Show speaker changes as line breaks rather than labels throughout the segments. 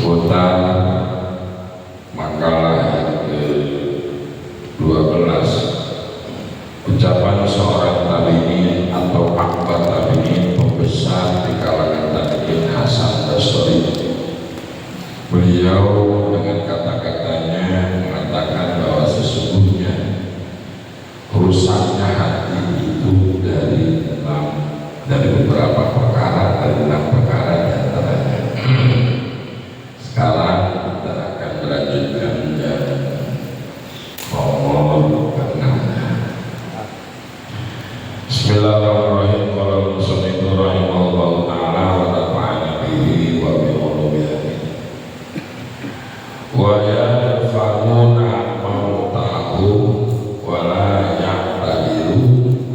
Kota Makalah yang ke-12. Ucapan seorang tabi'in atau akbar tabi'in, pembesar di kalangan tabi'in, Hasan Basri. Beliau dengan kata-katanya mengatakan bahwa sesungguhnya rusaknya hati itu dari beberapa perkara, dari 6 perkara diantaranya. Sekarang kita akan melanjutkan dan nomor 6. Bismillahirrahmanirrahim. Qala musannif rahimahullahu ta'ala wa nafa'ana bihi wa bi ulumihi. Wa yarfa'una mautahu wa la ya'tadiru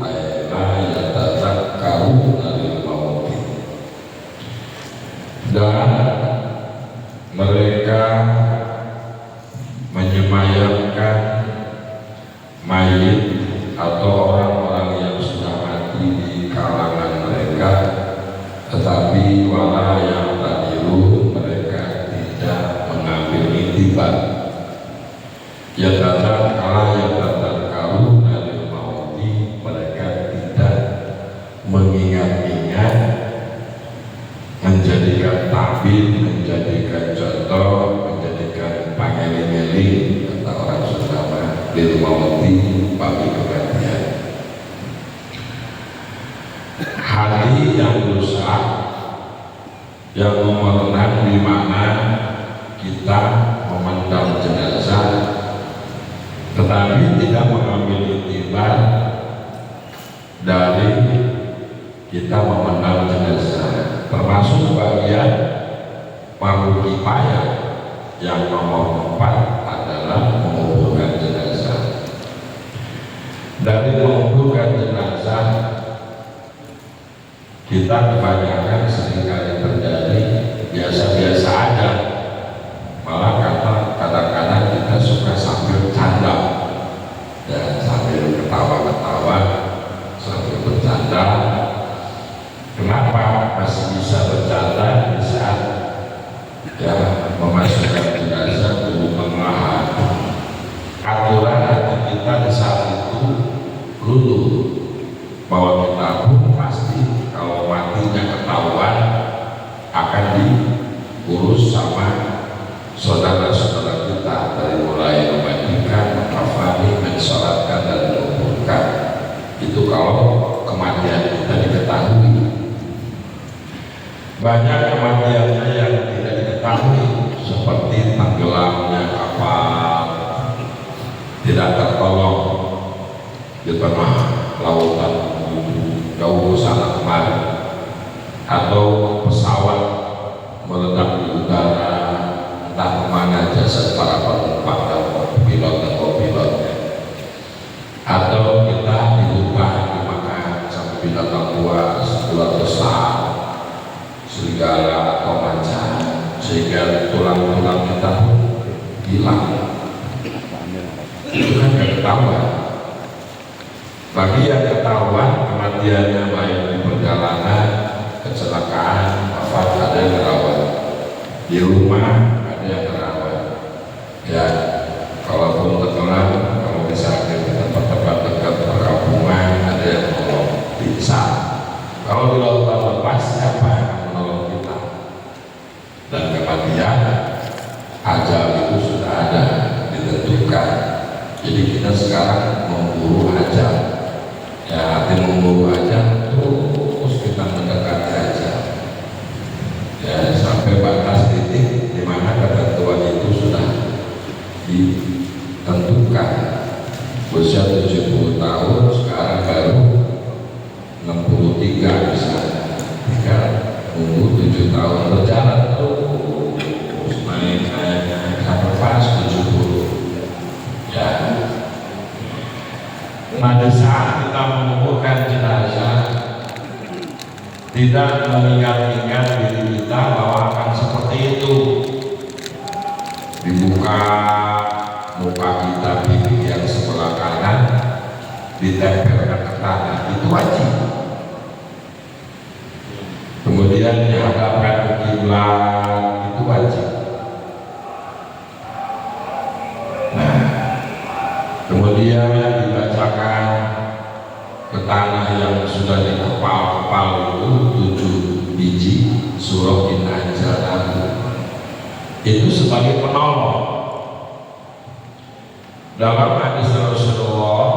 ay la yatazakkaruna lil mauti. Dan mereka menyemayamkan mayit atau orang-orang yang sudah mati di kalangan mereka, tetapi wala yang tadiru, mereka tidak mengambil itibar. Ya datang kala yang datang karu dari mauti, mereka tidak mengingat-ingat, menjadikan tabir, menjadikan contoh, menjadikan pangeling-eling kata orang Sunda bil mauti, bagi kematian. Hati yang rusak, yang nomor 6, di mana kita memandang jenazah tetapi tidak mengambil itibar dari kita memandang jenazah, termasuk bagian fardu kifayah. Yang nomor 4 adalah menguburkan jenazah. Dari menguburkan jenazah, kita kebanyakan seringkali terjadi biasa-biasa aja, malah kadang-kadang kita suka sambil canda dan sambil ketawa-ketawa, sambil bercanda. Kenapa masih bisa bercanda di saat memasukkan jenazah ke pengolahan? Aturan hati kita di saat itu luluh bahwa kita pun pasti kalau matinya ketahuan akan diurus sama saudara-saudara kita, dari mulai memandikan, mengkafani, mensolatkan dan menguburkan. Itu kalau kematian kita diketahui. Banyak kematiannya yang tidak diketahui, seperti tenggelamnya kapal, tidak tertolong di tengah lautan jauh sana kemari, atau pesawat meledak di udara, entah kemana jasad para penumpang dan pilot dan kopilotnya, atau kita dibuka dimakan sama binatang buas, ular besar, serigala atau macan, sehingga tulang-tulang kita hilang. Itu kan gak ketahuan. Bagi yang ketahuan kematiannya, baik di perjalanan, kecelakaan, ada yang terawat di rumah, ada yang terawat. Ya, kalaupun tenggelam, kalau bisa ke tempat-tempat dekat perkampungan, ada yang menolong bisa. Kalau di lautan lepas, siapa yang menolong kita? Dan kematian, ajal itu sudah ada, ditentukan. Jadi kita sekarang memburu ajal. Ya, hati memburu ajal, terus kita mendekati ajal. Ya, sampai batas titik di mana ketentuan itu sudah ditentukan. Usia 70 tahun, sekarang baru 63 misalnya. Tinggal umur 7 tahun berjalan terus naik sampai pas 70. Ya. Pada saat kita menguburkan jenazah, tidak mengingat-ingat diri kita bahwa akan seperti itu. Dibuka muka kita, pipi yang sebelah kanan ditempelkan ke tanah, itu wajib. Kemudian dihadapkan ke kiblat, itu wajib. kemudian dibacakan ke tanah yang sudah dikepal-kepal itu 7 biji surah Inna Anzalnahu, itu sebagai penolong. Dalam hadis Rasulullah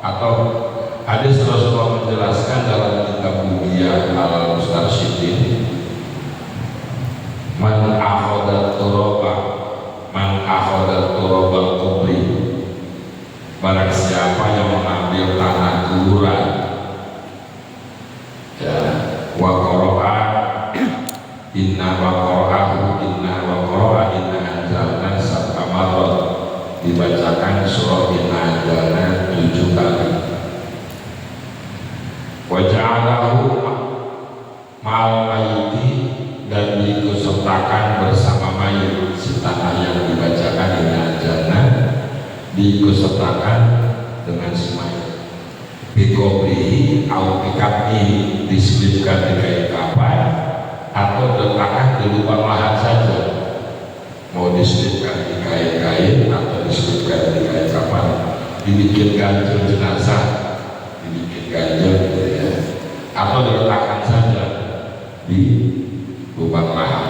atau hadis Rasulullah menjelaskan dalam kitab Bugiyah al-Mustarsyidin, man akhodat turabal kubri, barang siapa yang mengambil tanah kuburan, ya, wa qara'a inna anzalna sab'a marrat, dibacakan surah Inna Anzalna 7 kali. Wa ja'alahu ma'al mayyiti, dan diikutsertakan bersama mayit. Si tanah yang dibacakan Inna Anzalna diikutsertakan dengan si mayit. Bikobrihi au bikabni, diselipkan di kain kapan atau diletakkan di lubang lahat saja. Mau diselipkan di kain-kain atau diselipkan di kain kapan, dibikin ganjil jenazah, dibikin ganjil gitu ya, atau diletakkan saja di lubang lahat.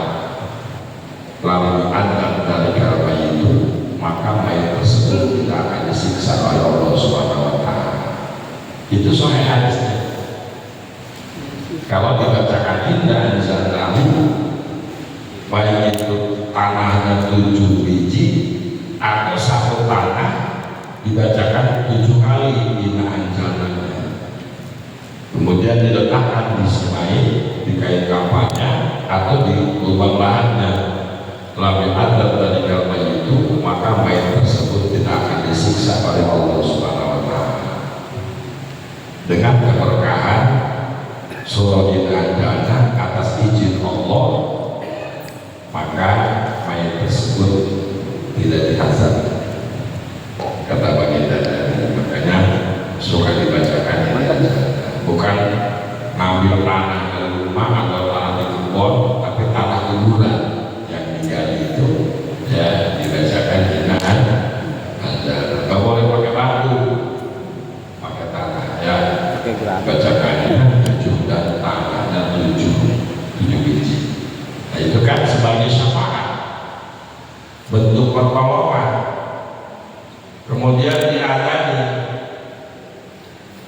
Lalu adzan dari kalma itu, maka mayat tersebut tidak akan disiksa oleh Allah Subhanahu wa Ta'ala. Itu sahih hadisnya. Kalau dibacakan Inna Anzalnahu, baik itu tanahnya 7 biji atau satu tanah, dibacakan 7 kali Inna Anzalnahu. Kemudian diletakkan di semai, di kain kapannya atau di lubang lahannya. Lalu ada dari kalma itu, maka mayat tersebut tidak akan disiksa oleh Allah Subhanahu wa Ta'ala. Dengan keberkahan surah Inna Anzalna atas izin Allah, maka mayat tersebut tidak dihazab. Kata baginda, makanya suka dibacakan Inna Anzalna. Bukan ngambil tanah dari rumah atau tanah di kebun, tapi tanah kuburan yang digali itu ya dibacakan Inna Anzalna. Gak boleh pakai batu, pakai tanah ya. Bacakannya 7 dan tanahnya 7 biji. Nah, itu kan sebagai syafaat, bentuk pertolongan. Kemudian diadani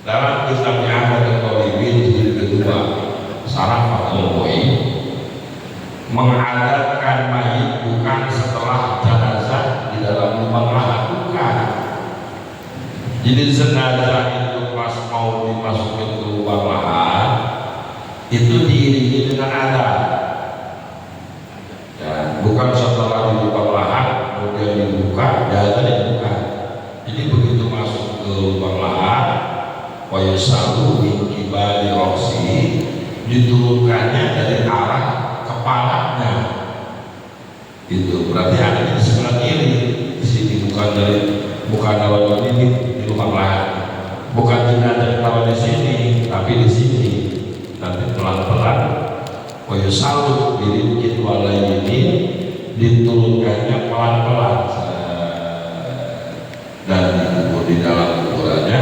dalam kitabnya Ahmad Al-Talibin jilid kedua Sarah Fathul Mu'in, mengadatkan mayit bukan setelah jenazah di dalam lubang lahat, bukan. Jadi jenazah itu pas mau dimasukin ke lubang lahat itu diiringi dengan adat, ya, bukan setelah di lubang lahat kemudian dibuka, data dibuka. Jadi begitu masuk ke lubang lahat, wa yusalu min qibali roksi, diturunkannya dari arah kepalanya. Itu berarti ada di sebelah kiri, di sini bukan dari ini di lubang lahat, bukan jenazah taruh di sini, tapi di sini. Nanti pelan-pelan wa yusalu birinjit walayini, diturunkannya pelan-pelan dan dikubur di dalam kuburannya.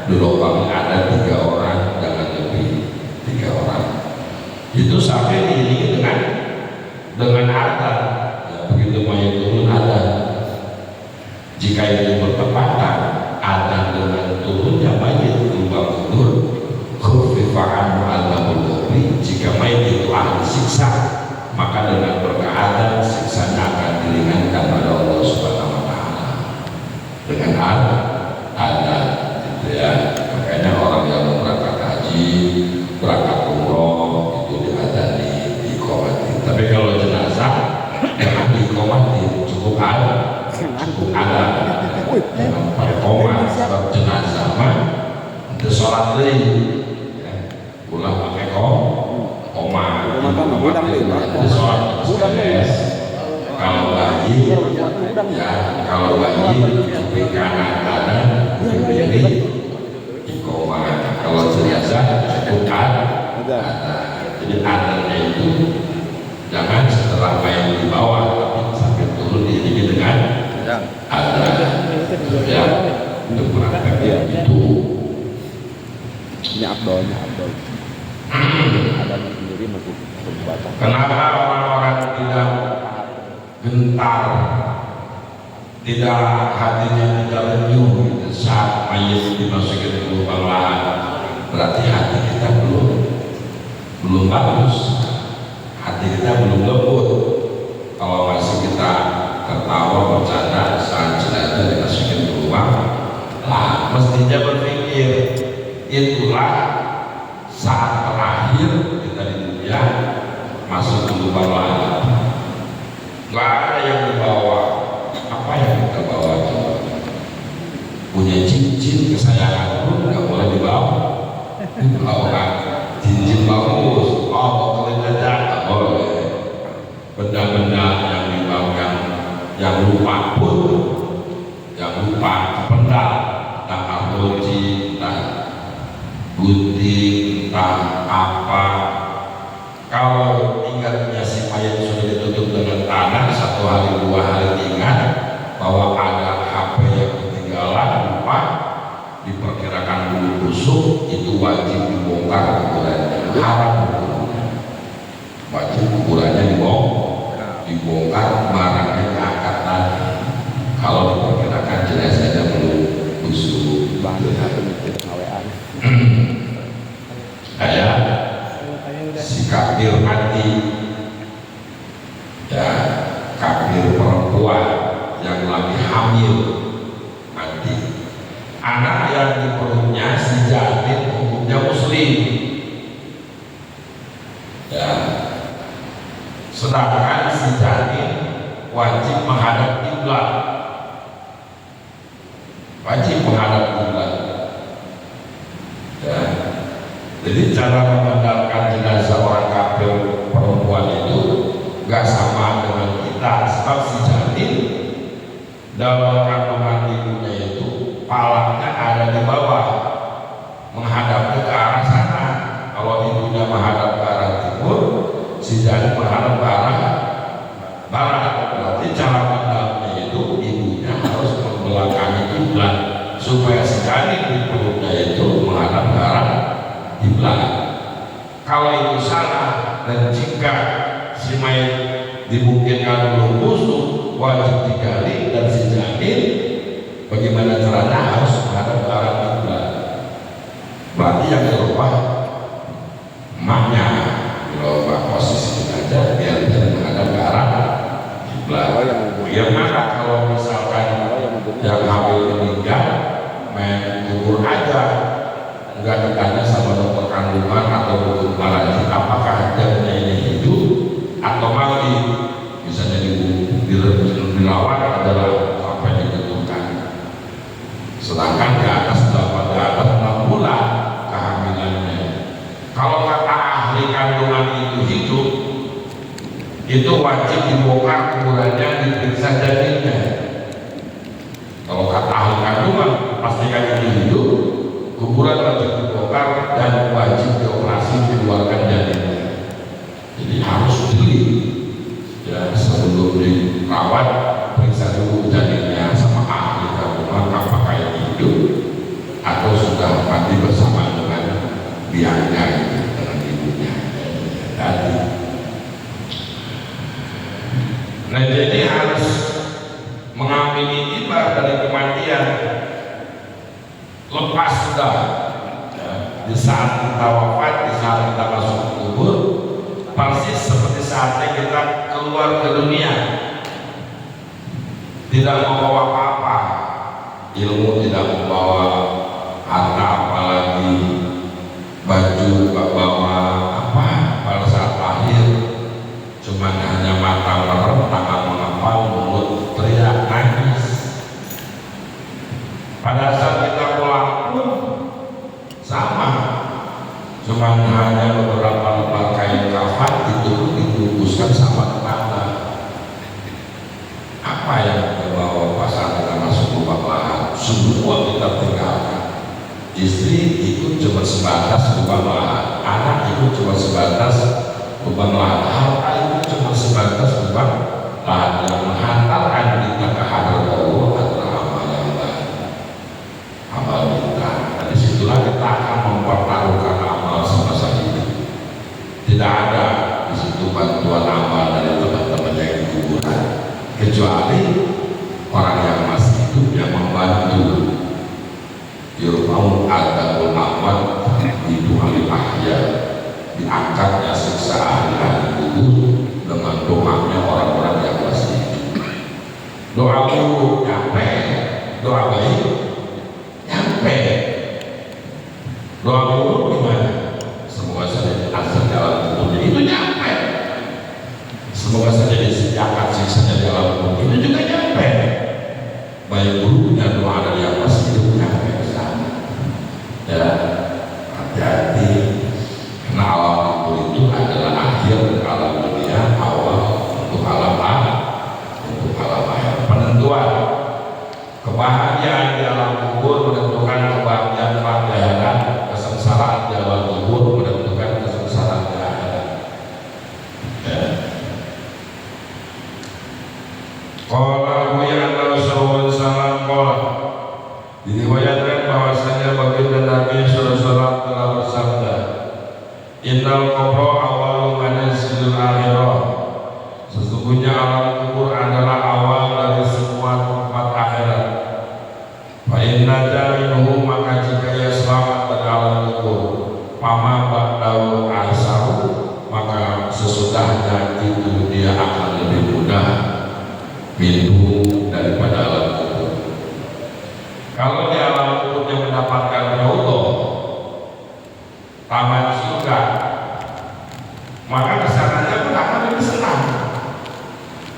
Di lubang ada 3 orang, jangan lebih 3 orang. Itu sampai diiringi dengan adat, ya, begitu mayat turun adat. Jika itu bertepatan adat dengan turunnya mayat ke lubang kubur, khufifa'an mu'adzabul kubri, jika mayat itu ahli siksa, maka dengan berkah adat siksanya akan diringankan oleh Allah Subhanahu wa Ta'ala dengan adat. Ya, makanya orang yang berangkat haji, berangkat umroh itu diadani, diiqomati. Tapi kalau jenazah jangan diiqomati, cukup ada, jangan pakai koma. Sebab jenazah mah itu sholat lagi, ya, pulang pakai koma, itu sholat stres. Kalau bayi, ya, kalau bayi di kanan kanan ini koma. Kalau jenazah cukup ada. Jadi adanya itu jangan setelah mayat di bawah, tapi sampai turun diiringi dengan ada. Ya, untuk melakukan itu.
Ini Abdolnya Abdol. Ada yang sendiri masih berbatas.
Kenapa orang-orang tidak gentar, tidak hatinya tidak renyuh gitu, saat mayat dimasukin ke lubang lahat? Berarti hati kita belum bagus, hati kita belum lembut. Kalau masih kita tertawa bercanda saat jenazah dimasukin ke lubang lah, mestinya berpikir itulah saat terakhir kita di dunia, masuk ke lubang lahat. Gak ada yang dibawa. Apa yang kita bawa coba? Punya cincin kesayangan pun nggak boleh dibawa. Dibawa cincin bagus, oh kelihatan nggak boleh. Benda-benda yang dibawa yang lupa pun, yang lupa benda, entah arloji, entah gunting, entah apa. Kalau ingatnya si mayat sudah ditutup dengan tanah, 1 hari 2 hari ingat bahwa ada HP yang ketinggalan lupa, diperkirakan bulu busuk, itu wajib dibongkar kuburannya. Haram wajib kuburannya dibongkar, barangnya diangkat lagi. Kalau diperkirakan jenazahnya belum busuk. Kayak si kafir mati, ya kafir perempuan yang lagi hamil mati, anak yang di perutnya si janin hukumnya muslim, ya sedangkan si janin wajib menghadap kiblat, ya. Jadi cara memandangkan jenazah orang kafir perempuan itu gak sama dengan kita, sebab si janin dalam kandungan ibunya itu palanya ada di bawah, menghadap ke arah sana. Kalau ibunya menghadap ke arah timur, si janin menghadap ke arah barat. Berarti cara pandangnya itu ibunya harus membelakangi kiblat supaya si janin di perutnya itu menghadap ke arah kiblat. Kalau itu salah dan jika si mayat dimungkinkan belum busuk, wajib digali, dan si janin bagaimana caranya harus menghadap ke arah kiblat. Berarti yang dirubah emaknya, dirubah posisi aja biar menghadap ke arah kiblat. Bagaimana kalau misalkan yang hamil meninggal main kubur aja, enggak ditanya sama dokter kandungan atau dokter malaji apakah janinnya ini hidup atau mati, misalnya dirawat adalah sampai ditentukan. Sedangkan di atas 6 bulan kehamilannya. Kalau kata ahli kandungan itu hidup, itu wajib dibongkar kuburannya, diperiksa janinnya. Kalau kata ahli kandungan pastikan itu hidup, kuburan wajib dibongkar dan wajib dioperasi, dikeluarkan janinnya. Jadi harus beli, ya, sebelum dirawat periksa dulu janinnya sama ahli kandungan apakah yang hidup atau sudah mati bersama dengan biangnya, dengan ibunya. Tadi. Nah, jadi harus mengamini tiba dari kematian. Lepas sudah, ya, di saat kita wafat, di saat kita masuk ke kubur, persis seperti saatnya kita keluar ke dunia, tidak membawa apa-apa, ilmu tidak membawa, harta apalagi, baju gak bawa apa pada saat lahir, cuma hanya mata merem, tangan mengepal, mulut teriak nangis. Pada saat kita pulang pun sama, cuma hanya beberapa lembar kain kafan itu dibungkuskan sama tetangga. Apa yang kita bawa pas saat kita masuk lubang lahat? Semua kita tinggalkan. Istri itu cuma sebatas lubang lahat, anak itu cuma sebatas lubang lahat, harta itu cuma sebatas lubang lahat. Yang menghantarkan kita ke hadirat Allah adalah amal yang baik. kecuali orang yang masih hidup yang membantu. Yurfa'u adabul amwat di duhali ahya, diangkatnya siksa ahli kubur dengan doanya orang-orang yang masih hidup. Doa buruk nyampe, doa baik nyampe. Doa buruk gimana? Semoga saja asal dalam kubur itu nyampe. Semoga saja disediakan siksanya dalam kubur itu juga nyampe. Baik buruknya doa dari yang masih hidup nyampe ke sana. Ya, hati-hati. Karena alam kubur itu adalah akhir alam dunia, awal untuk alam akhir. Penentuan kebahagiaan di alam kubur menentukan kebahagiaan di akhirat, kesengsaraan di alam kubur menentukan kesengsaraan di akhirat. Ya. Qala Abu Ya'la sallallahu alaihi wasallam qala, diriwayatkan bahwasanya baginda Nabi sallallahu alaihi wasallam telah bersabda, innal qabra awalu manazilil akhirah, sesungguhnya alam kubur adalah awal dari semua tempat akhirat. Fa inna minhu, maka jika ia selamat dari alam kubur, fama ba'dahu ahsaru, maka sesudahnya itu dia akan lebih mudah minhu daripada alam kubur. Kalau di alam kubur dia mendapatkan Allah, taman surga, maka kesananya pun akan lebih senang.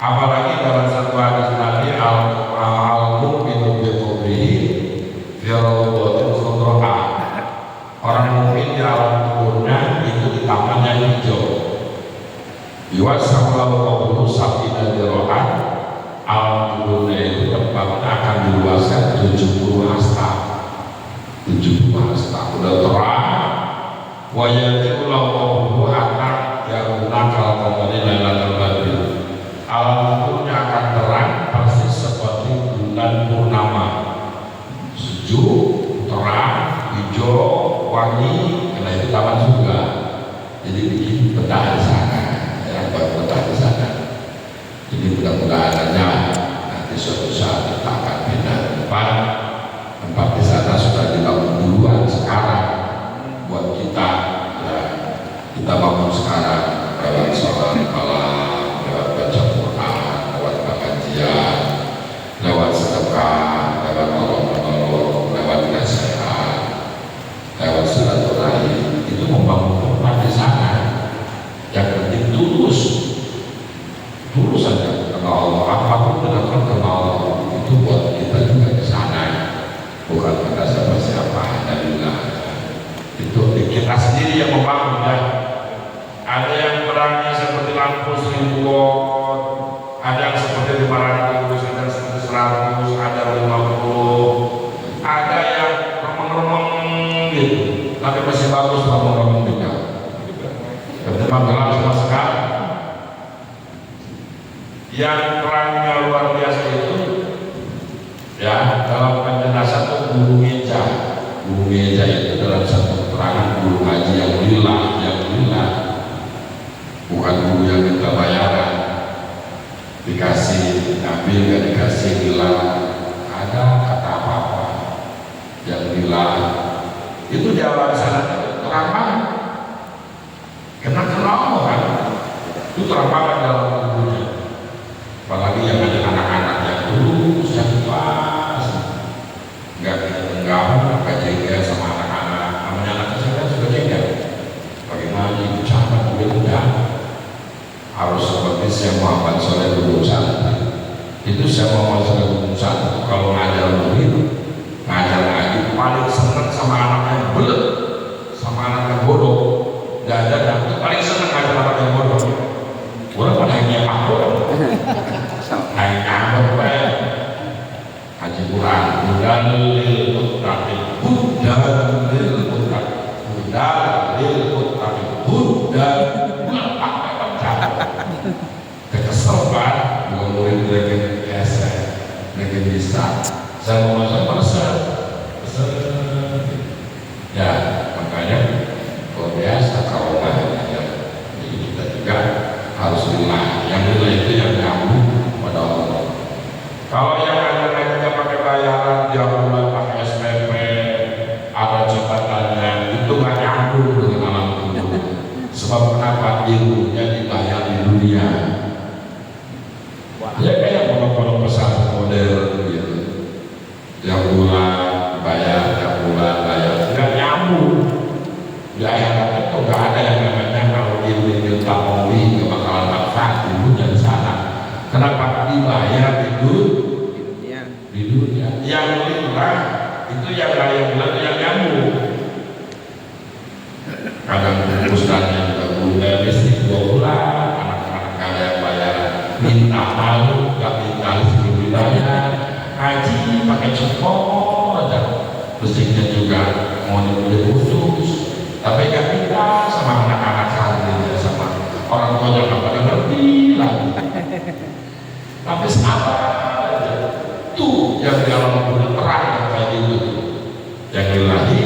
Apalagi dalam satu hadis Nabi, al-mu'minu bi qubrihi fi rawdatin khudraha, orang mukmin di alam kuburnya itu di taman yang hijau. Yuwasahu lahu sab'ina dira'an, alam kuburnya itu tempatnya akan diluaskan 70 hasta. 70 hasta udah terang. Wa yatiqu lahu hatta yaruna kal-qamari lailatul badri, alam kuburnya akan terang persis seperti bulan purnama, sejuk, terang, hijau, wangi. Karena itu taman surga. Jadi bikin betah di sana, ya, buat betah di sana. Jadi mudah-mudahan aja nanti suatu saat kita akan pindah tempat di sana sudah dibangun duluan sekarang buat kita, ya, kita bangun sekarang lewat sholat malam, lewat baca Quran, lewat pengajian, lewat sedekah, lewat menolong, lewat nasihat, lewat silaturahim. Itu membangun tempat di sana. Yang penting tulus saja karena Allah. Apapun dilakukan karena Allah, itu buat kita juga di sana, bukan karena siapa-siapa. Alhamdulillah, itu kita sendiri yang membangun, ya. Ada yang berani seperti lampu 1000 watt, ada yang seperti 500, ada yang seperti 100, ada 50, ada yang remeng-remeng gitu, tapi masih bagus remeng-remeng juga. Berteman gelap sama sekali. Yang terangnya luar biasa itu, ya, dalam penjelasan itu bulu meja. Bulu meja itu dalam satu keterangan bulu haji yang lillah, bukan bulu yang minta bayaran, dikasih ambil gak dikasih lillah, ada kata apa-apa yang lillah itu jawaban sana terang banget. Kena Allah kan, itu terang banget dalam tubuhnya. Apalagi yang ada anak-anak yang tulus, yang ikhlas, nggak jengkel sama anak-anak. Namanya anak kecil kan suka jengkel. Bagaimana ibu sahabat begitu, ya? Harus seperti Syekh Muhammad Shalih itu Syekh Muhammad Shalih itu kalau ngajar murid, ngajar ngaji paling seneng sama anak yang belet, sama anak yang bodoh. Gak ada yang itu paling seneng ngajar anak yang bodoh. Orang pada yang aku naik apa haji Quran, budalil muttaqin, budalil muttaqin, budal kesel kan, bukan murid lagi biasa, lagi bisa. Saya mau masuk pesan, ya makanya luar biasa kalau nggak, jadi kita juga harus lillah. Yang lillah itu yang nyambung pada Allah. Kenapa dibayar
di dunia?
di dunia? Yang lillah itu yang kaya bulan yang nyambung. Kadang ustaznya juga bulan listrik 2 bulan, anak-anak kaya bayar minta malu, gak minta listrik dibayar, haji pakai cepot aja, listriknya juga mau dibeli khusus, tapi gak minta sama anak-anak santri, sama orang tuanya gak pada ngerti lagi. Tapi sabar aja. Tuh yang di alam dunia terang yang kayak gitu, yang ilahi,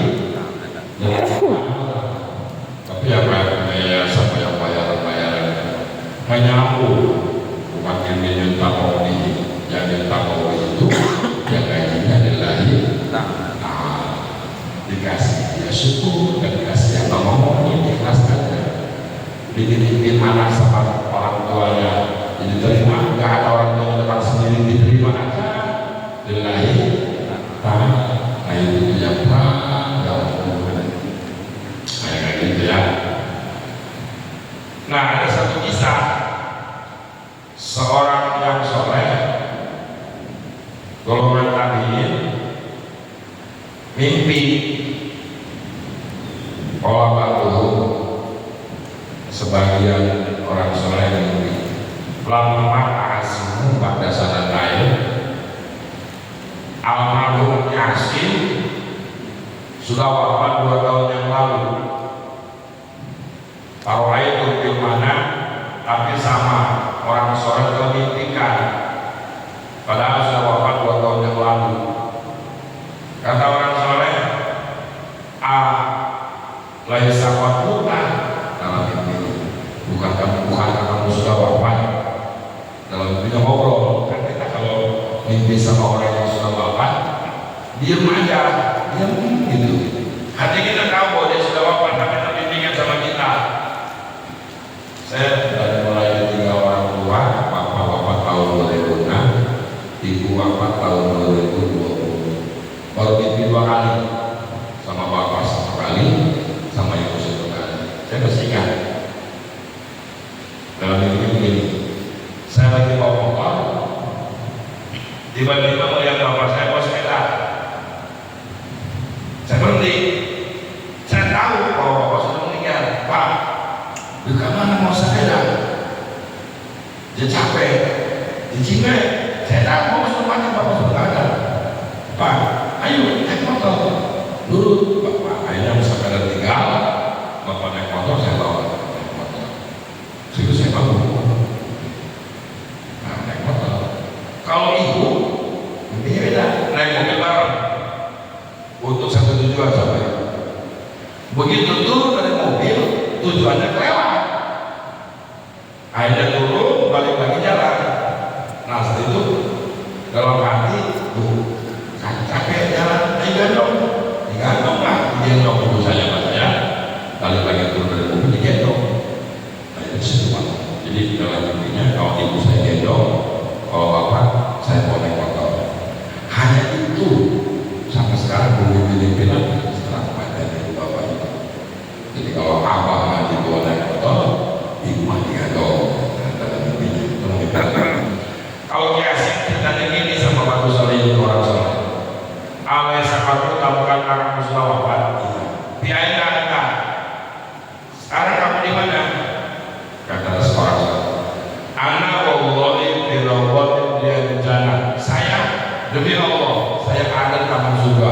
tapi apa ya sampai yang bayaran nggak nyambung. Bukan ini yang takowi, yang ditakowi itu yang gajinya ilahi, dikasih ya syukur, dan dikasih yang ngomongin ikhlas aja. Bikin mana sama orang tuanya diterima, nggak ada orang tua depan sendiri diterima aja ilahi. Nah itu yang kayak gitu ya. Nah ada satu kisah seorang yang soleh golongan tabiin mimpi sebagian orang soleh mimpi lama asimu pada sana lain almarhum Yasin sudah wafat 2 tahun yang lalu. Taruh itu di mana, tapi sama orang soleh termimpikan, padahal sudah wafat 2 tahun yang lalu. Kata orang soleh, laisa qad dalam mimpi, bukan kamu sudah wafat. Dalam mimpi ngobrol, kan kita kalau mimpi sama orang yang sudah wafat, diam aja, diam gitu. Hati kita tahu bahwa dia sudah wafat, tapi termimpikan sama kita. Saya dari mulai 3 orang tua, bapak wafat tahun 2006, ibu wafat tahun 2020. Baru mimpi 2 kali, sama bapak 1 kali, sama ibu 1 kali. Saya masih ingat. Dalam mimpi begini, saya lagi bawa motor, tiba-tiba melihat bapak saya bawa sepeda. Saya berhenti. Saya tahu bahwa bapak sudah meninggal. Pak, di mana mau sepeda? Dia capek, di Cimai. Saya tak mau semuanya bapak sudah ada. Pak, ayo naik motor. Dulu bapak akhirnya sepeda tinggal, bapak naik motor, saya bawa naik motor. Situ saya bangun. Nah, naik motor. Kalau ibu, ini beda, naik mobil bareng untuk satu tujuan sampai. Begitu turun dari mobil, tujuannya kelewat. Akhirnya turun, balik lagi jalan. Nah setelah itu dalam hati, capek jalan, digendong lah, digendong ibu saya sama saya. Balik lagi turun dari mobil, digendong. Nah itu semua. Jadi dalam intinya kalau ibu saya gendong, kalau bapak saya mau naik motor. Hanya itu sampai sekarang belum dipilih setelah kematian ibu bapak itu. Jadi kalau abah mati bawa naik motor, ibu mati gendong. Dalam intinya itu mengibarkan. Kalau Yasin ceritanya gini sama Batu Soleh orang soleh. Alai sakatu tamukan kamu sudah wafat. Biayain anda. Sekarang kamu di mana? Kata seorang soleh. Ana wallahi birawat dia jannah. Saya demi Allah, saya ada kamu surga.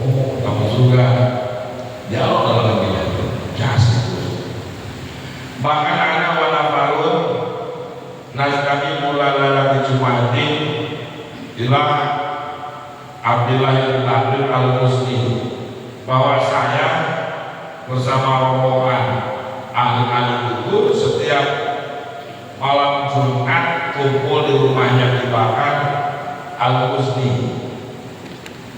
Oh, kamu surga. Ya Allah dalam negerinya itu jasad. Bahkan anak wana farun naskami mulai Jumatin ila Abdillah bin Abdul al-Musni, bahwa saya bersama rombongan ahli kubur setiap malam Jumat kumpul di rumahnya dibakar al-Musni.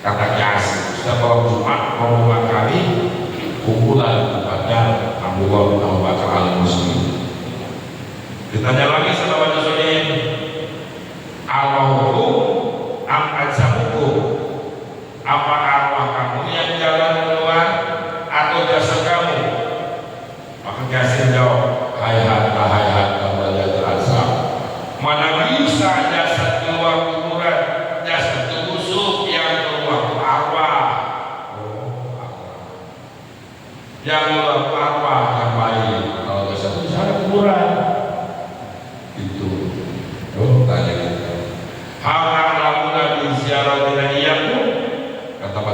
Kata Yasin, setiap malam Jumat rombongan kami kumpulan pada Abdullah bin Abu Bakar al-Musni. Ditanya lagi sama Batu Soleh, Allahu am ajamukum, apa arwah kamu yang jalan keluar atau jasad kamu? Maka Yasin jawab, hayhat kembali terasa,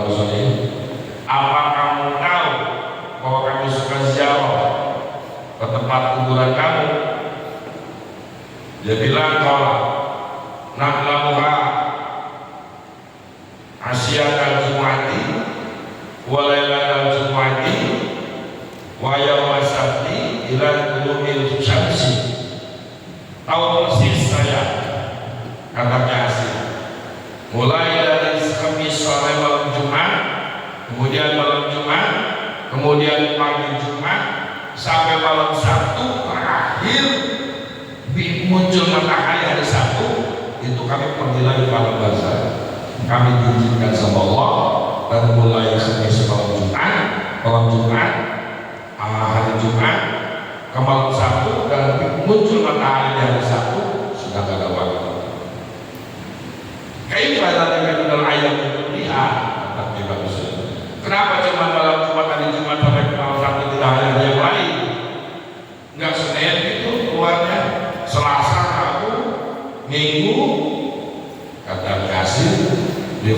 musallin, apa kamu tahu bahwa kami suka ziarah ke tempat kuburan kamu? Dia bilang, kalau na'lamuha asyiatal jumu'ati wa lailatal jumu'ati wa yawma sabti ila tulu'il syamsi. Tahu persis saya, katanya Asy, mulai dari Kamis sore malam Jumat, kemudian malam Jumat, kemudian pagi Jumat, sampai malam Sabtu terakhir muncul matahari hari Sabtu, itu kami pergi lagi malam bazar. Kami diizinkan sama Allah dan mulai Kamis malam Jumat, hari Jumat ke malam Sabtu, dan muncul matahari hari Sabtu sudah gak ada waktu. Kayak ibadah dengan ayam itu lihat, tapi bagus. Kenapa cuma malam Jumat, hari Jumat sampai malam Sabtu, tidak hari yang lain? Enggak Senin itu keluarnya, Selasa, Rabu, Minggu, kata kasih di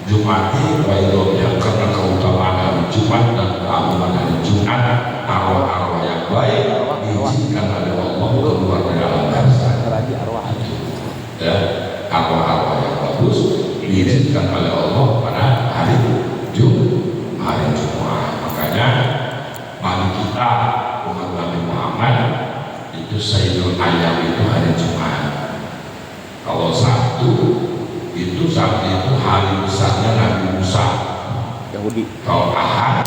Jumati wailnya, karena keutamaan hari Jumat dan keagungan hari Jumat, arwah-arwah yang baik diizinkan oleh Allah keluar dari alam barzakh. Ya, arwah-arwah yang bagus diizinkan oleh Allah pada hari Jumat. Makanya mari kita umat Nabi Muhammad itu Sayyidul Ayam itu hari Jumat. Kalau Sabtu itu hari besarnya Nabi Musa Yahudi. Kalau Ahad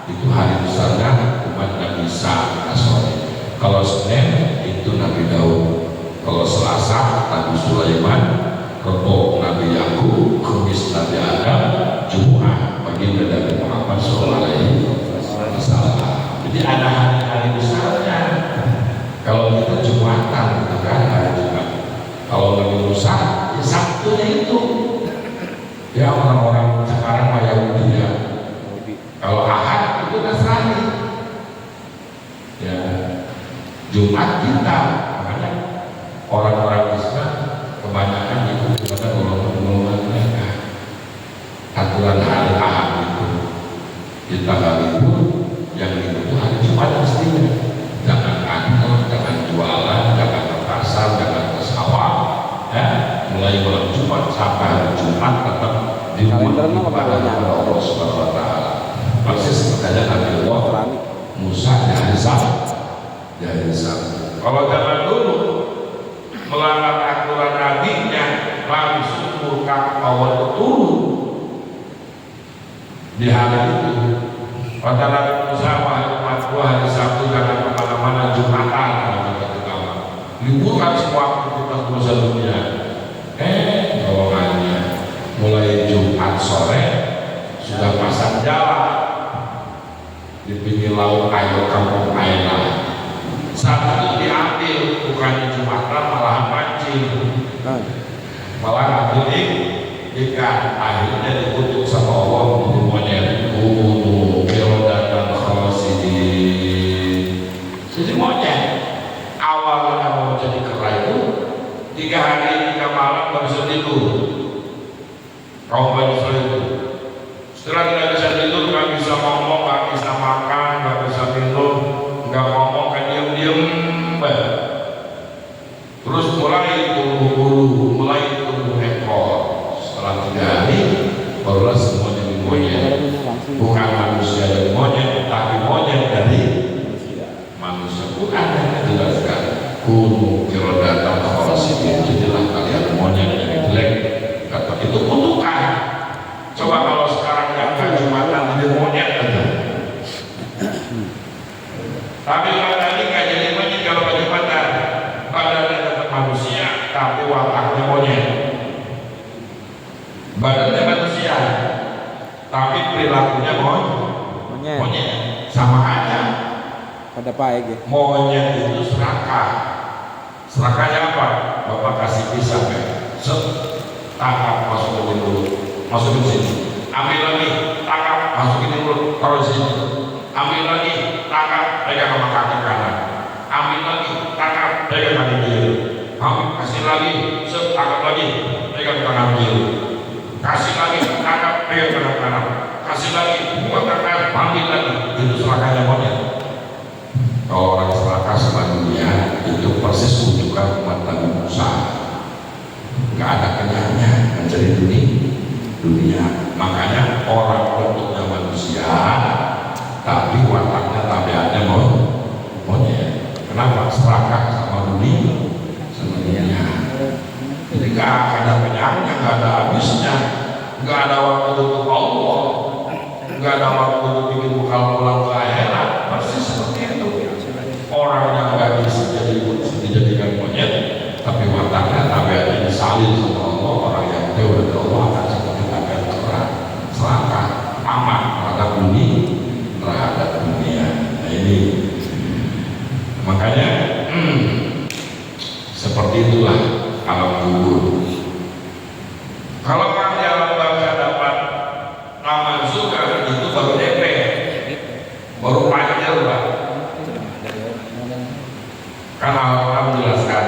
itu hari besarnya umat Nabi Isa Nasrani. Kalau Senin itu Nabi Daud. Kalau Selasa Nabi Sulaiman, Rebo Nabi Yakub, Kamis Nabi Adam, Jumat baginda Nabi Muhammad SAW. Jadi ada hari-hari besarnya. Kalau kita Jumatan itu kan hari Jumat. Kalau Nabi Musa ya Sabtunya itu. Ya orang-orang sekarang mah Yahudi ya. Kalau Ahad itu Nasrani. Ya Jumat kita, makanya orang-orang Islam kebanyakan itu kepada golongan-golongan mereka. Aturan hari Ahad itu kita nggak libur, yang libur itu hari Jumat mestinya. Jangan kantor, jangan jualan, jangan ke pasar, jangan ke sawah. Ya, mulai malam Jumat sampai hari Jumat tetap di rumah kepada Allah Subhanahu Wa Taala. Persis seperti Nabi Allah Musa di hari Sabtu. Kalau zaman dulu melanggar aturan nabinya, langsung murka Allah turun di hari itu. Kata Nabi Musa, umatku hari Sabtu jangan kemana-mana, Jumatan liburkan semua aktivitas dosa dunia. Golongannya mulai Jumat sore sudah pasang jalan di pinggir laut, ayo kampung Aina. Saat itu diambil, bukannya Jumatan, malah mancing, malah ngambil ikan. Akhirnya dikutuk sama Allah menjadi monyet. Qiradatan khasi'in. Jadi monyet. Awalnya mau jadi kera itu 3 hari 3 malam gak bisa tidur. Kaum Bani Israil itu setelah tidak bisa tidur, gak bisa ngomong, gak bisa makan, gak bisa minum, gak ngomong, kan diam-diam. Terus mulai tumbuh bulu, mulai tumbuh ekor. Setelah 3 hari barulah semua jadi monyet. Bukan manusia dari monyet, tapi monyet dari manusia. Bukan yang dijelaskan kunu qiradatan khasi'in, jadilah kalian monyet yang jelek. Kata itu kutukan. Coba kalau sekarang yang Jumatan jadi monyet aja. Tapi tadi nggak jadi monyet. Kalau Jumatan badannya tetap manusia tapi wataknya monyet. Badannya manusia tapi perilakunya monyet. Sama aja.
Pada paek.
Monyet itu serakah. Serakahnya apa? Bapak kasih pisang ya. Tangkap, masukin dulu, masukin sini. Ambil lagi, tangkap, masukin dulu, taruh sini. Ambil lagi, tangkap, pegang sama kaki kanan. Ambil lagi, tangkap, pegang kaki kiri. Kasih lagi, tangkap lagi, pegang tangan kiri. kasih lagi, tangkap, tangkap, kasih lagi, buat tangkap, panggil lagi. Itu serakahnya monyet. Kalau orang serakah sama dunia itu persis menunjukkan umat Nabi Musa. Gak ada kenyangnya mencari dunia. Makanya orang bentuknya manusia, tapi wataknya tabiatnya monyet. Kenapa? Serakah sama dunia. Jadi gak ada kenyangnya, gak ada habisnya, gak ada waktu untuk Allah, gak ada waktu untuk bikin bekal pulang ke akhirat. Persis seperti itu. Orang yang gak bisa dijadikan monyet, tapi wataknya tabiatnya disalin sama Allah. Orang yang jauh dari Allah akan seperti tabiat orang serakah, aman terhadap dunia. Nah ini makanya seperti itulah alam kubur. Kalau orang di alam bangsa dapat amal surga itu baru DP, baru panjang Pak. Kan Allah menjelaskan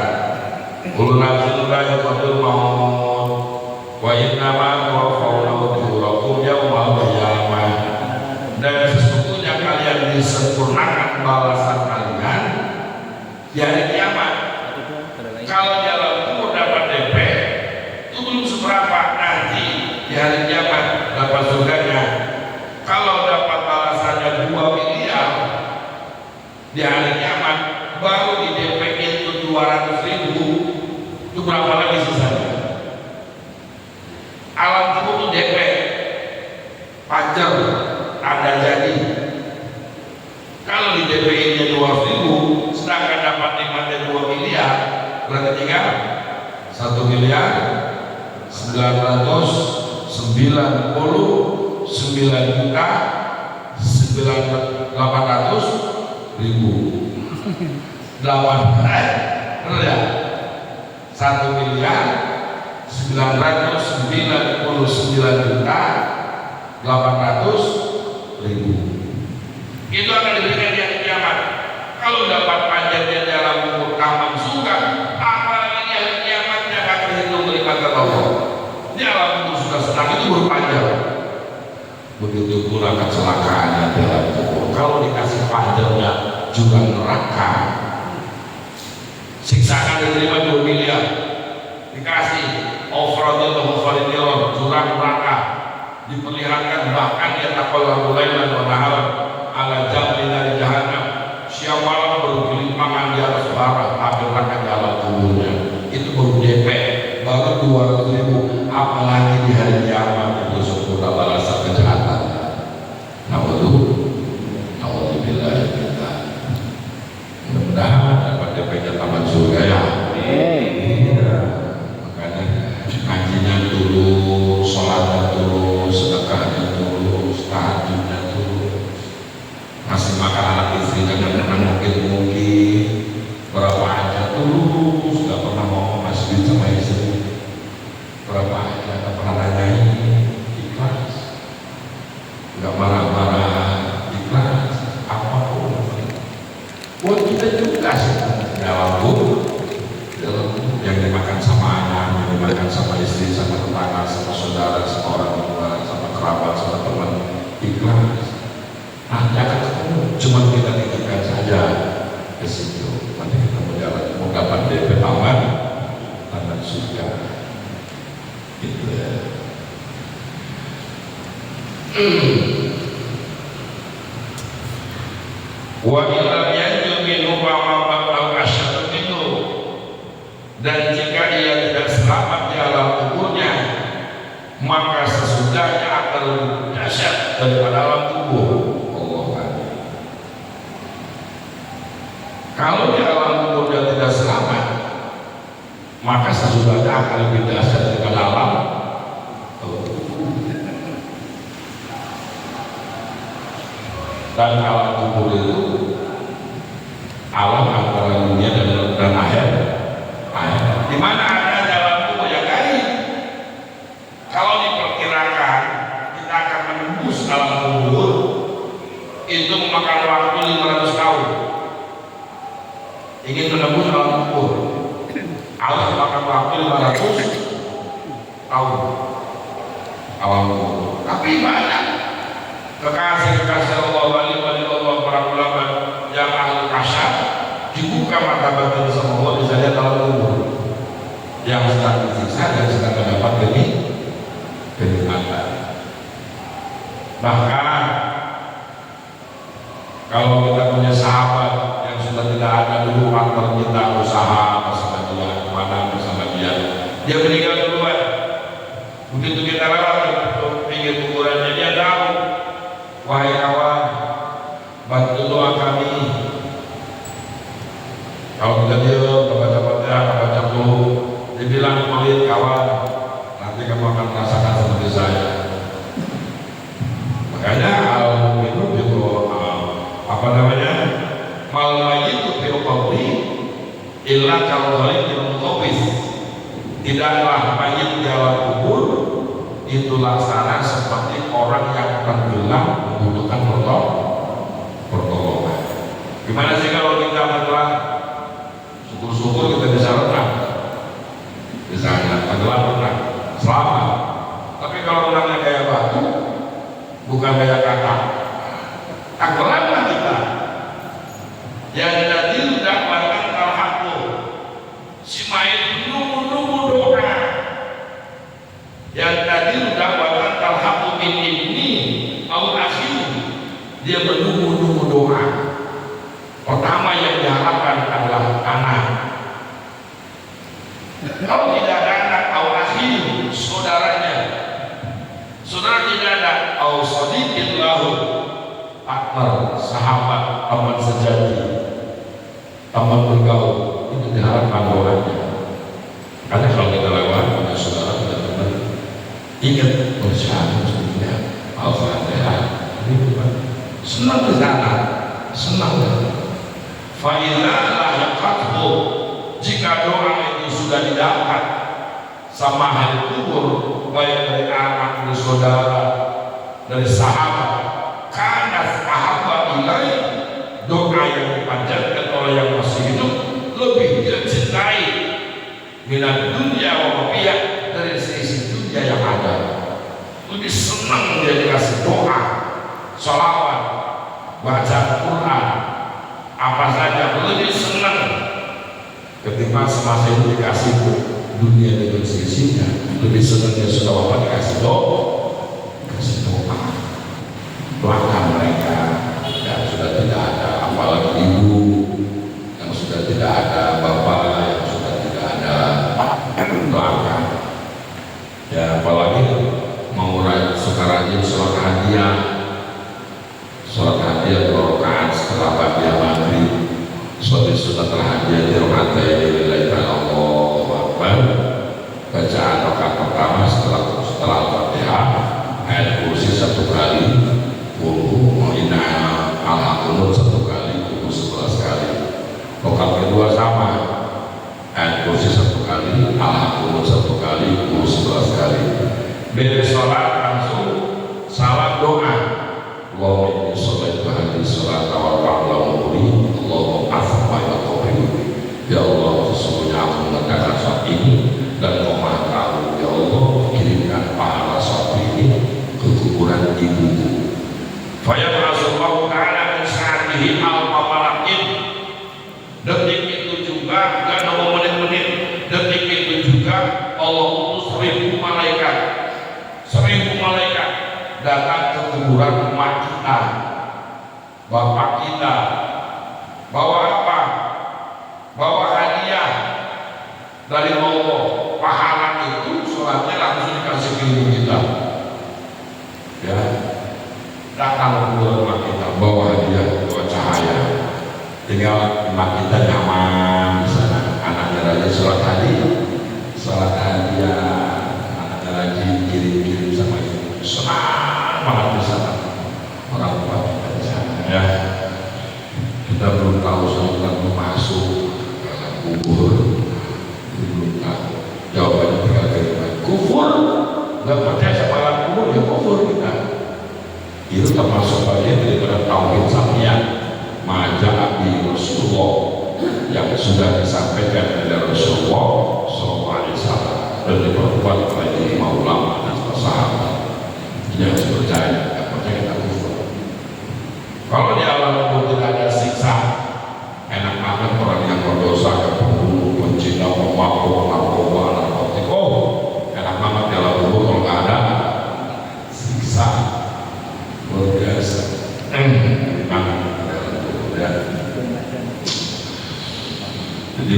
kullu nafsin dha'iqatul maut wa innama tuwaffawna ujurakum yaumal qiyamah. Dan sesungguhnya kalian disempurnakan balasan kalian di hari kiamat. Kalau di alam kubur dapat DP itu belum seberapa, nanti di hari kiamat dapat surganya. Kalau dapat balasannya 2 miliar di hari kiamat, baru di DP itu 200.000, itu berapa lagi sisanya? Alam kubur itu DP pajar ada jadi. Kalau di DP nya 200.000, sedangkan dapat nikmatnya 2 miliar, berarti tinggal 1 miliar 999 juta 800.000 benar ya? 1 miliar 999 juta 800.000 itu akan diberikan di hari kiamat. Kalau dapat panjangnya dalam umur aman surga, apalagi di hari kiamatnya akan terhitung melibatkan Allah. Di alam kubur sudah senang, itu berpanjang. Begitu pula kecelakaannya di alam kubur. Kalau dikasih panjangnya juga neraka. Siksaan diterima 2 miliar, dikasih ofrodul ofrodil jurang neraka, diperlihatkan bahkan dia takolah mulai dan menahar ala jambi dari jahannam. Siang malam bergelimpangan di atas bara api neraka di alam kuburnya. Itu baru DP, baru 200.000. Apalagi di hari kiamat itu sempurna balasan kejahatan. Alhamdulillah kita. Mudah-mudahan dapat DP-nya taman surga ya. Iya. Makanya ngajinya dulu, sholatnya dulu, sedekahnya dulu, tahajudnya dulu, ngasih makan anak istri jangan mungkin berapa aja dulu, sudah pernah ngomong masih duit sama istri berapa aja, nggak pernah nanyain, ikhlas, nggak marah-marah, ikhlas, apapun buat kita juga sih dalam kubur yang dimakan sama anak, yang dimakan sama istri, sama tetangga, sama saudara, sama orang tua, sama kerabat, sama teman, ikhlas. Nah, jangan cuma kita titipkan saja ke situ. Nanti kita berjalan mau dapat DP taman surga. Itu ya. Wa ilam yanju minhu wa ma'au asyadu minhu. Dan jika ia tidak selamat di alam kuburnya, maka sesudahnya akan lebih dahsyat daripada alam kubur. Kalau di alam kubur dia tidak selamat, maka sesudahnya akan lebih dahsyat daripada alam dan alam kubur itu alam antara dunia dan akhir. Di mana ada alam kubur yang gaib. Kalau diperkirakan kita akan menembus alam kubur, itu memakan waktu 500 tahun. Ingin menembus alam kubur, harus memakan waktu 500 tahun. Allah. Tapi banyak kekasih Allah, wali-wali Allah, para ulama yang ahli kasyaf dibuka mata batin sama Allah, bisa lihat alam kubur yang sedang disiksa dan sedang mendapat kenikmatan. Bahkan kalau kita punya sahabat yang sudah tidak ada dulu, partner kita usaha bersama dia, kemana bersama dia meninggal duluan. Begitu kita lewat pinggir kuburannya, dia tahu, wahai kawan, bantu doa kami. Kalau kita diam, baca dulu, dibilang pelit kawan, nanti kamu akan merasakan seperti saya. Makanya al-mu'minu itu apa namanya? Mal mayyitu fil qabri illa kal-ghaibul muqawwis. Tidaklah mayit di alam kubur itu laksana seperti orang yang tenggelam membutuhkan pertolongan. Gimana sih kalau kita tenggelam? Syukur-syukur kita bisa renang, misalnya tenggelam renang selamat. Tapi kalau renangnya kayak batu, bukan kayak kakak, tenggelamlah kita. Yang jadi udah bahkan terhaku si mayit nunggu doa. Yang tadi udah bahkan terhaku ini au akhir, dia menunggu doa. Pertama yang diharapkan adalah anak. Kalau tidak ada anak, au akhir, saudaranya. Saudara tidak ada, au sadiqin lahu, partner, sahabat, teman sejati, teman bergaul, itu diharapkan doanya. Karena kalau kita lewat punya saudara, punya teman, ingat bersama sebenarnya Al-Fatihah. Ini bukan senang di sana, senang. Fa'ilah yaqathu, jika doa itu sudah didapat sama ahli kubur, baik dari anak, dari saudara, dari sahabat, karena sahabat ilai, doa yang dipanjatkan oleh yang masih hidup lebih dia cintai minat dunia wa mafiyah, dari sisi dunia yang ada. Lebih senang dia dikasih doa, sholawat, baca Quran, apa saja, lebih senang ketika semasa itu dikasih dunia dengan sisinya. Lebih senang dia sudah wafat dikasih doa, doakan mereka yang sudah tidak ada, apalagi ibu yang sudah tidak ada, bapak yang sudah tidak ada, doakan ya. Apalagi mau suka rajin sholat hadiah, dua rakaat setelah ba'da maghrib, sholat sunat hadiah di rakaat lillahi ta'ala, Allahu akbar, bacaan rakaat pertama setelah Al-Fatihah, ayat kursi 1 kali, Mu'ina al-Hakunut 1 kali, 11 kali. Rakaat kedua sama, ayat kursi 1 kali, al-Hakunut 1 kali, 11 kali. Beres sholat langsung salam doa, Allahumma inni sholaitu hadhihi sholat wa ta'ala umri, Allahumma afwa ya qabri. Ya Allah, sesungguhnya aku mengerjakan sholat ini dan kau maha tahu, ya Allah, kirimkan pahala sholat ini ke kuburan ibuku. Faya Rasulullah ta'ala min sa'atihi al-mamalakin. Detik itu juga, gak ada menit-menit, detik itu juga Allah utus 1000 malaikat. 1000 malaikat datang ke kuburan emak kita, bapak kita. Bawa apa? Bawa hadiah dari Allah. Pahala itu sholatnya langsung dikasih ke ibu kita, ya. Datang ke rumah kita, bawa hadiah, bawa cahaya. Tinggal emak kita nyaman di sana. Anaknya rajin sholat hadiah, anaknya rajin kirim sama ibu. Senang banget di sana. Orang tua kita di sana, ya. Kita belum tahu sholat masuk ke dalam kubur, belum tahu. Jawabannya tinggal terima. Kufur, nggak percaya sama alam kubur, ya kufur kita. Itu termasuk bagian daripada tauhid samiyah maja bi Rasulullah yang sudah disampaikan oleh Rasulullah SAW dan diperkuat oleh ulama dan sahabat.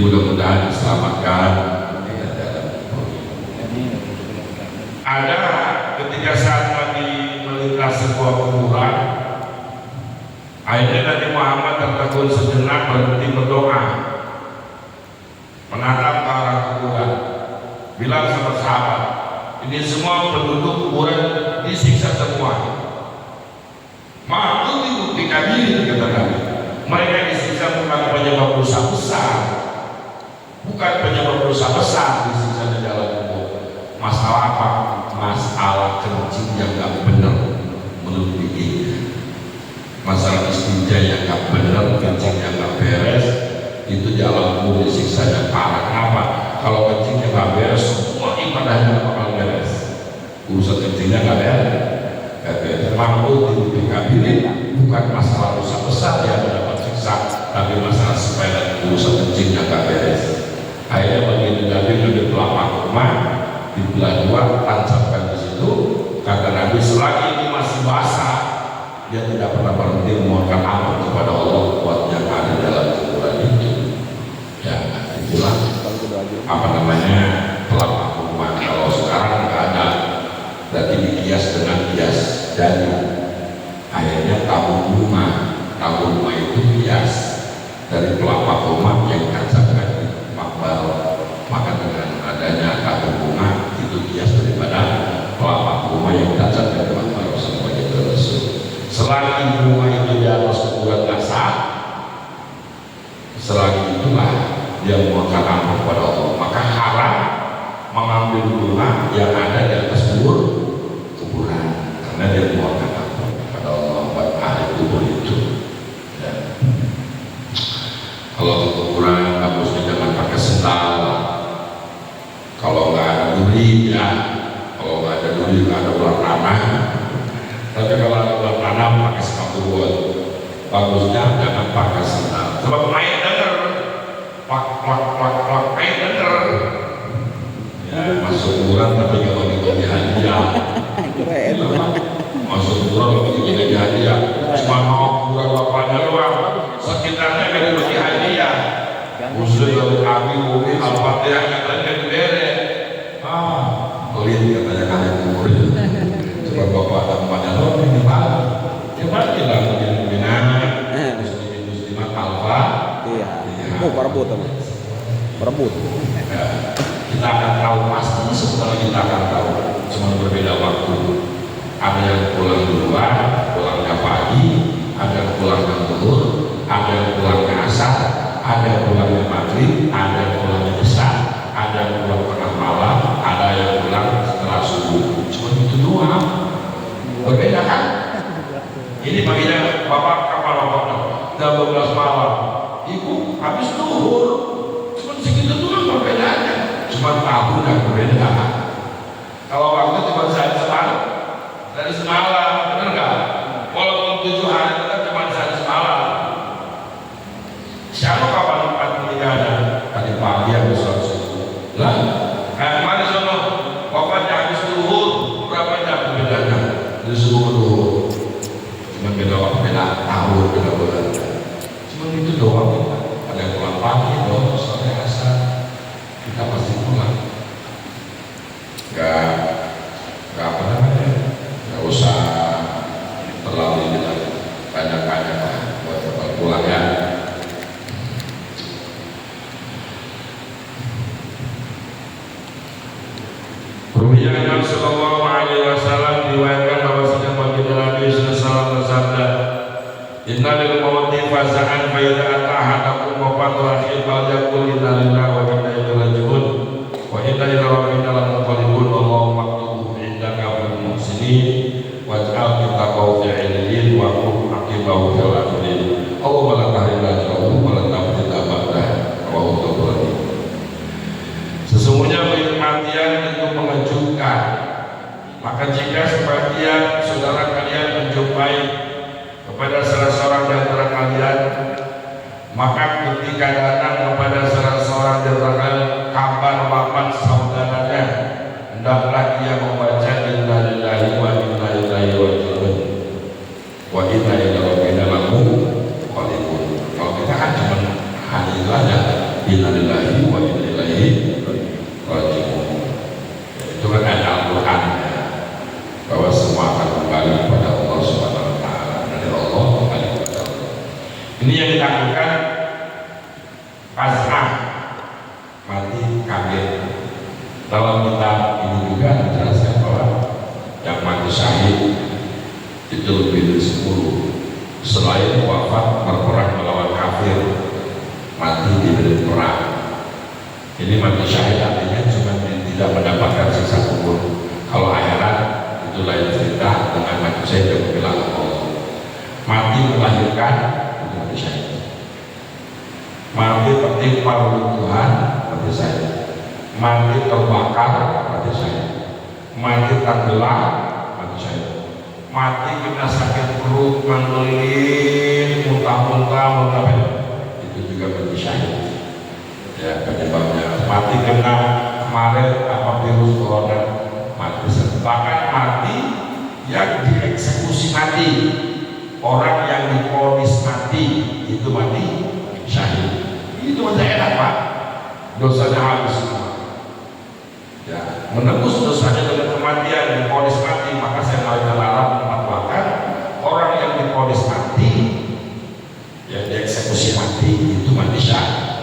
mudah-mudahan diselamatkan dengan jalan. Ada ketika saat Nabi melintas sebuah kuburan, akhirnya Nabi Muhammad tertegun sejenak berhenti berdoa, menatap ke arah kuburan, bilang sama sahabat, ini semua penduduk kuburan disiksa semua. Maka itu dikabili, kata Nabi. Mereka disiksa bukan penyebab dosa besar, bukan penyebab dosa besar disiksa di dalam kubur. Masalah apa? Masalah kencing yang gak benar menurut diri. Masalah istinja yang gak benar, kencing yang gak beres, itu di alam kubur disiksanya parah. Kenapa? Kalau kencingnya gak beres, semua ibadahnya bakal beres. Urusan kencingnya gak beres. Mampu dikabili bukan masalah dosa besar yang mendapat siksa, tapi masalah sepele urusan kencingnya gak beres. Akhirnya begitu Nabi belah rumah dibelah dua, tancapkan di situ. Kata Nabi, selagi ini masih basah, dia tidak pernah berhenti memohonkan ampun kepada Allah buat yang ada dalam kuburan itu. Ya, itulah apa namanya pelapak rumah. Kalau sekarang nggak ada, berarti dikias dengan kias dari akhirnya tabung rumah itu kias dari pelapak rumah yang tancapkan di makbar. Maka dengan adanya tabung rumah itu kias daripada pelapak rumah yang tancapkan di makbar semuanya terlesu. Selagi bunga itu di atas kuburan tak sah, selagi itulah dia memohonkan ampun kepada Allah. Maka haram mengambil bunga yang ada di atas kuburan, karena dia memohonkan ampun kepada Allah buat ahli kubur itu. Ya. Kalau ke kuburan, bagusnya jangan pakai sendal. Kalau nggak ada duri, ya. Kalau nggak ada duri, nggak ada ular tanah. Tapi kalau ada ular tanah, pakai sepatu bot. Bagusnya jangan pakai sendal. Sebab main denger, wak, main denger. Ya, masuk kuburan tapi nggak bagi-bagi hadiah. Masuk kuburan bagi-bagi hadiah. Cuma mau kuburan bapaknya doang. Sekitarnya bagi-bagi hadiah. Usul dari kami, umi, al-fatihah yang lain bere. Pelit katanya kalian kubur. Coba bapak dan bapaknya doang ini bagi. Ya bagilah mungkin-mungkinan muslimat alfa.
Iya. Oh, perebut teman. Perebut.
Kita akan tahu pasti setelah kita akan tahu. Cuma berbeda waktu. Ada yang pulang duluan, pulangnya pagi. Ada yang pulangnya zuhur, ada yang pulangnya asar, ada yang pulangnya maghrib, ada yang pulangnya isya, ada yang pulang tengah malam, ada yang pulang setelah subuh. Cuma itu doang. Berbeda kan? Ini baginya bapak kapal bapak jam 12 malam. Ibu habis zuhur. Cuma segitu doang perbedaannya. Cuma tahu dan berbeda. Kalau waktu cuma semalam, dari semalam, benar nggak? Walaupun 7 hari tetap cuma sehari semalam. Siapa kapan tempat meninggalnya? Tadi pagi habis sholat subuh. Lah, kemarin sono, bapaknya habis zuhur, berapa jam bedanya? Dari subuh ke zuhur. Cuma beda waktu, beda tahun, beda bulan. Cuma itu doang. Ada yang pulang pagi, doang, sore asar. Kita pasti pulang. Gak apa namanya, gak usah terlalu banyak-banyak lah buat cepat pulang ya. Ruhiyah Nabi Sallallahu Alaihi Wasallam diwayatkan bahwasanya baginda Nabi SAW bersabda, Inna lil mauti faza'an fa idza ata ahadakum wafatu akhihi falyaqul inna lillahi wa inna ilaihi raji'un wa inna ila rabbina lamunqalibun Allahumma aktubhu indaka fil muhsinin waj'al kitabahu fi 'illiyin wa qum aqibahu fil akhirin Allahumma la tahilla lahu wa la tafdila ba'dah wa Tabrani. Sesungguhnya kematian itu mengejutkan. Maka jika sebagian saudara kalian menjumpai kepada salah seorang di antara kalian, maka ketika datang kepada salah seorang di antara kalian kabar wafat saudaranya, hendaklah ia membaca inna lillahi wa inna ilaihi raji'un wa inna ila rabbina lamunqalibun. Kalau kita kan cuma hanya itu aja, inna lillahi itu lebih dari 10. Selain wafat berperang melawan kafir, mati di medan perang. Ini mati syahid artinya cuma tidak mendapatkan siksa kubur. Kalau akhirat itu lain cerita dengan mati syahid yang bilang Allah. Mati melahirkan itu mati syahid. Mati tertimpa runtuhan mati syahid. Mati terbakar mati syahid. Mati tenggelam mati syahid. Mati kena sakit perut, menggeliat, muntah-muntah, itu juga mati syahid. Ya, penyebabnya mati kena kemarin apa virus corona, mati. Bahkan mati yang dieksekusi mati, orang yang divonis mati itu mati syahid. Itu aja enak Pak, dosanya habis semua. Ya, menembus dosanya dengan kematian, divonis mati, maka saya larang memfatwakan orang yang divonis mati, yang dieksekusi mati itu mati syahid.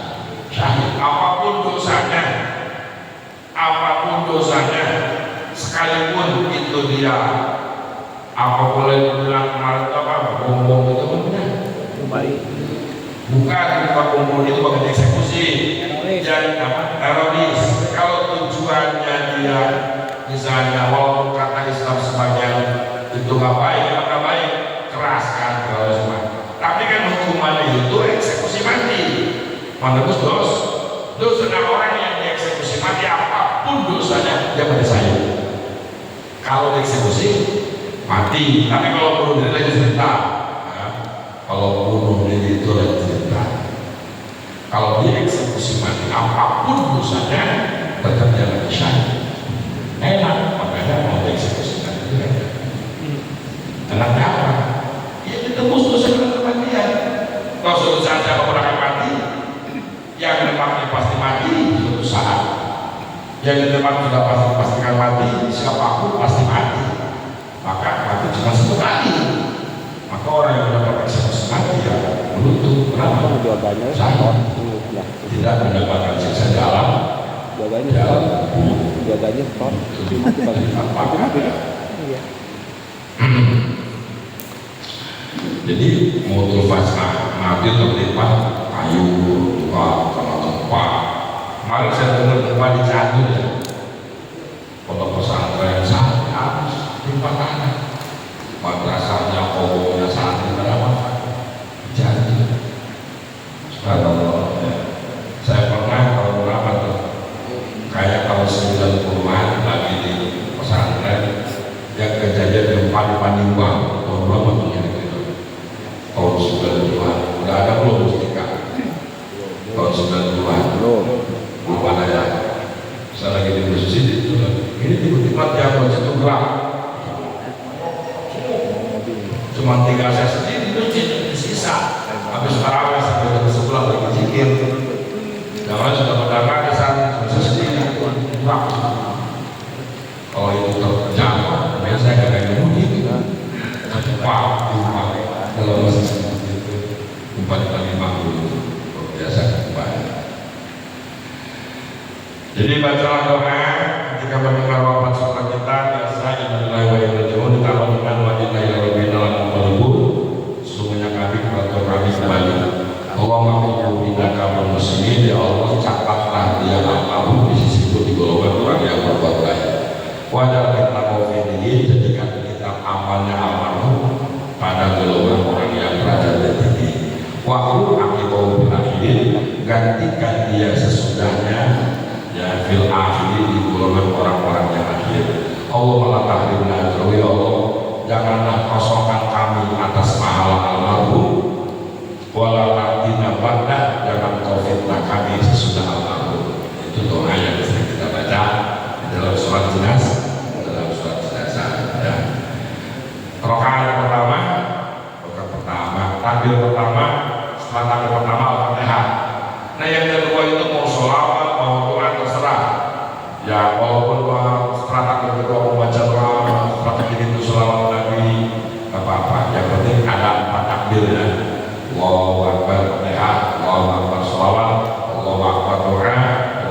Apapun dosanya, sekalipun itu dia apa boleh dibilang kemarin apa bombong itu benar. Bukan bombong itu bagian eksekusi, jadi apa teroris. Kalau tujuannya dia misalnya walaupun kata Islam sebagian itu nggak baik, nggak baik, keraskan terorisme. Tapi kan hukumannya itu eksekusi mati. Menembus dosa orang yang dieksekusi mati apapun dosanya dia mati syahid. Kalau dieksekusi mati, tapi kalau bunuh diri lain cerita. Ya, kalau bunuh diri itu lain cerita. Kalau dieksekusi mati apapun dosanya tetap dia mati syahid. Enak, makanya mau dieksekusi mati itu enak. Enaknya apa? Ya ditembus dosa dengan kematian. Kalau suatu saat siapa pun akan mati, yang memang pasti mati suatu saat. Yang memang sudah pastikan mati, siapapun pasti mati. Maka mati cuma satu kali. Maka orang yang mendapat eksekusi mati ya menutup berapa? Tidak mendapatkan siksa dalam.
Jaganya stop.
Jadi motul fasnah mati tertimpa kayu tua sama tempat. Kemarin saya dengar tempat di Cianjur ya, pondok pesantren sampai habis timpa tanah. Madrasahnya, pokoknya santri berapa? Cianjur. Subhanallah. Ya. Saya pernah tahun berapa tuh? Kayak tahun 90-an lagi di pesantren yang kejadian gempa di Palembang tahun berapa tuh ya? Tahun 90-an. Udah ada belum mustika? Tahun 90-an belum ada ya. Saya lagi di masjid itu ini tiba-tiba jatuh jatuh gelap, cuma tinggal saya sendiri di masjid di sisa. Habis tarawih sampai ke sebelah lagi zikir, yang lain sudah mendengar di sana, saya sendiri gelap. Kalau itu terjatuh biasanya kayak gini wah kalau masih umpan di Palembang biasa umpan. Jadi bacalah doa ketika mendengar wafat saudara kita, biasa innalillahi wa inna ilaihi raji'un, ditaruh dengan wa inna ilaihi raji'un. Sesungguhnya kami kepada kami kembali. Allahumma qul innaka muslimin, ya Allah catatlah dia almarhum di sisiku di golongan orang yang berbuat baik. Wajah kita maufidihi, jadikan kita amalnya almarhum pada golongan orang yang berada di tinggi. Waktu akibat berakhirin, gantikan dia sesudahnya ya fil akhir di golongan orang-orang yang akhir. Allah malah tahrimna jauhi Allah, janganlah kosongkan kami atas pahala almarhum, wala ta'tina ba'da, jangan kau fitnah kami sesudah almarhum. Itu doa yang sering kita baca dalam surat jenazah, ya. Rakaat pertama, takbir pertama, setelah takbir pertama Al-Fatihah. Nah yang kedua itu mau sholawat mau doa terserah. Ya walaupun setelah takbir kedua mau baca doa, setelah takbir itu sholawat Nabi, apa-apa. Yang penting ada 4 takbir ya. Allahu Akbar Fatihah, Allahu Akbar sholawat, Allahu Akbar doa,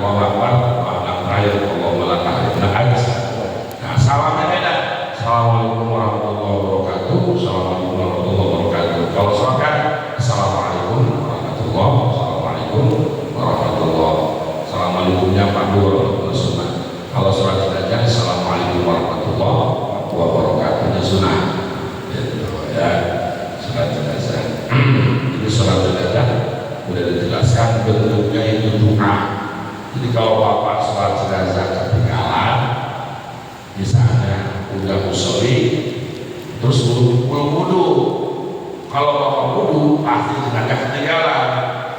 Allahu Akbar umumnya makruh atau sunnah. Kalau sholat jenazah, assalamualaikum warahmatullahi wabarakatuh, ini sunnah. Gitu ya, sholat jenazah. Ini sholat jenazah sudah dijelaskan bentuknya itu doa. Jadi kalau bapak sholat jenazah ketinggalan, misalnya udah musolli, terus wudu. Kalau bapak wudu pasti jenazah ketinggalan.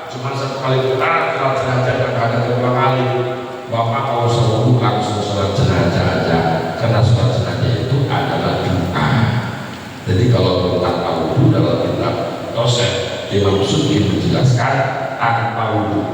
Cuma satu kali putaran sholat jenazah yang ada dua kali. Bapak kalau sewudu langsung sholat jenazah aja, karena sholat jenazah itu adalah doa. Jadi kalau tanpa wudu dalam kitab dosen Imam Subki menjelaskan tanpa wudu